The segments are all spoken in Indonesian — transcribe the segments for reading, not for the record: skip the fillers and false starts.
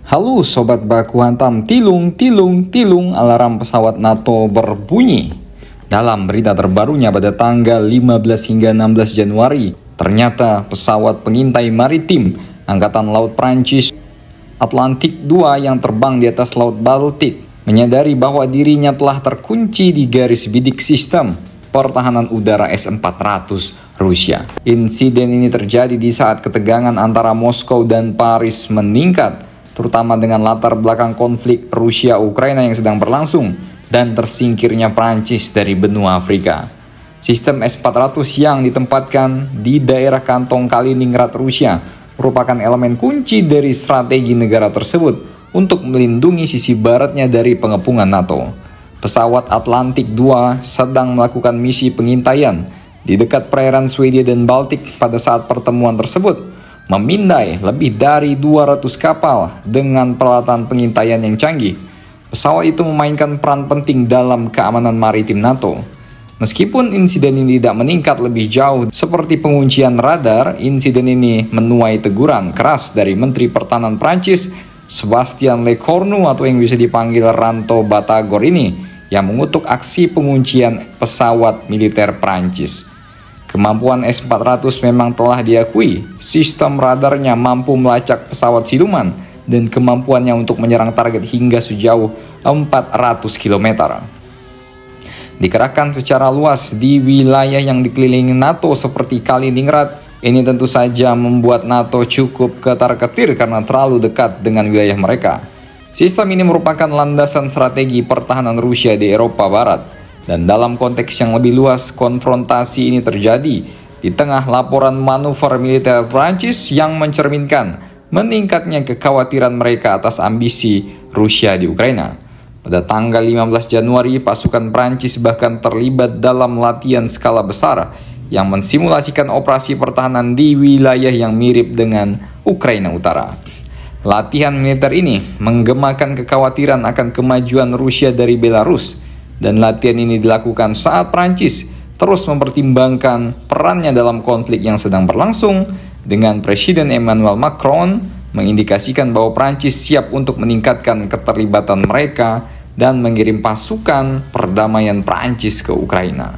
Halo Sobat Baku Hantam, tilung, tilung, tilung, alarm pesawat NATO berbunyi. Dalam berita terbarunya pada tanggal 15 hingga 16 Januari, ternyata pesawat pengintai maritim Angkatan Laut Prancis Atlantik II yang terbang di atas Laut Baltik menyadari bahwa dirinya telah terkunci di garis bidik sistem pertahanan udara S-400 Rusia. Insiden ini terjadi di saat ketegangan antara Moskow dan Paris meningkat, terutama dengan latar belakang konflik Rusia-Ukraina yang sedang berlangsung dan tersingkirnya Prancis dari benua Afrika. Sistem S-400 yang ditempatkan di daerah kantong Kaliningrad, Rusia, merupakan elemen kunci dari strategi negara tersebut untuk melindungi sisi baratnya dari pengepungan NATO. Pesawat Atlantik II sedang melakukan misi pengintaian di dekat perairan Swedia dan Baltik pada saat pertemuan tersebut memindai lebih dari 200 kapal dengan peralatan pengintaian yang canggih. Pesawat itu memainkan peran penting dalam keamanan maritim NATO. Meskipun insiden ini tidak meningkat lebih jauh seperti penguncian radar, insiden ini menuai teguran keras dari Menteri Pertahanan Prancis, Sébastien Lecornu atau yang bisa dipanggil Ranto Batagor ini, yang mengutuk aksi penguncian pesawat militer Prancis. Kemampuan S-400 memang telah diakui, sistem radarnya mampu melacak pesawat siluman dan kemampuannya untuk menyerang target hingga sejauh 400 km. Dikerahkan secara luas di wilayah yang dikelilingi NATO seperti Kaliningrad, ini tentu saja membuat NATO cukup ketar-ketir karena terlalu dekat dengan wilayah mereka. Sistem ini merupakan landasan strategi pertahanan Rusia di Eropa Barat. Dan dalam konteks yang lebih luas, konfrontasi ini terjadi di tengah laporan manuver militer Prancis yang mencerminkan meningkatnya kekhawatiran mereka atas ambisi Rusia di Ukraina. Pada tanggal 15 Januari, pasukan Prancis bahkan terlibat dalam latihan skala besar yang mensimulasikan operasi pertahanan di wilayah yang mirip dengan Ukraina Utara. Latihan militer ini menggemakan kekhawatiran akan kemajuan Rusia dari Belarus. Dan latihan ini dilakukan saat Prancis terus mempertimbangkan perannya dalam konflik yang sedang berlangsung, dengan Presiden Emmanuel Macron mengindikasikan bahwa Prancis siap untuk meningkatkan keterlibatan mereka dan mengirim pasukan perdamaian Prancis ke Ukraina.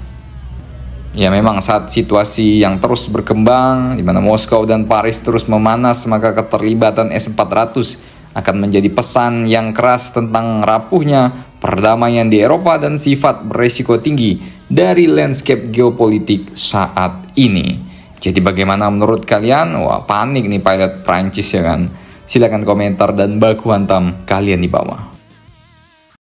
Ya, memang saat situasi yang terus berkembang, di mana Moskow dan Paris terus memanas, maka keterlibatan S-400 akan menjadi pesan yang keras tentang rapuhnya perdamaian di Eropa dan sifat beresiko tinggi dari landscape geopolitik saat ini. Jadi bagaimana menurut kalian? Wah, panik nih pilot Prancis ya kan? Silahkan komentar dan baku hantam kalian di bawah.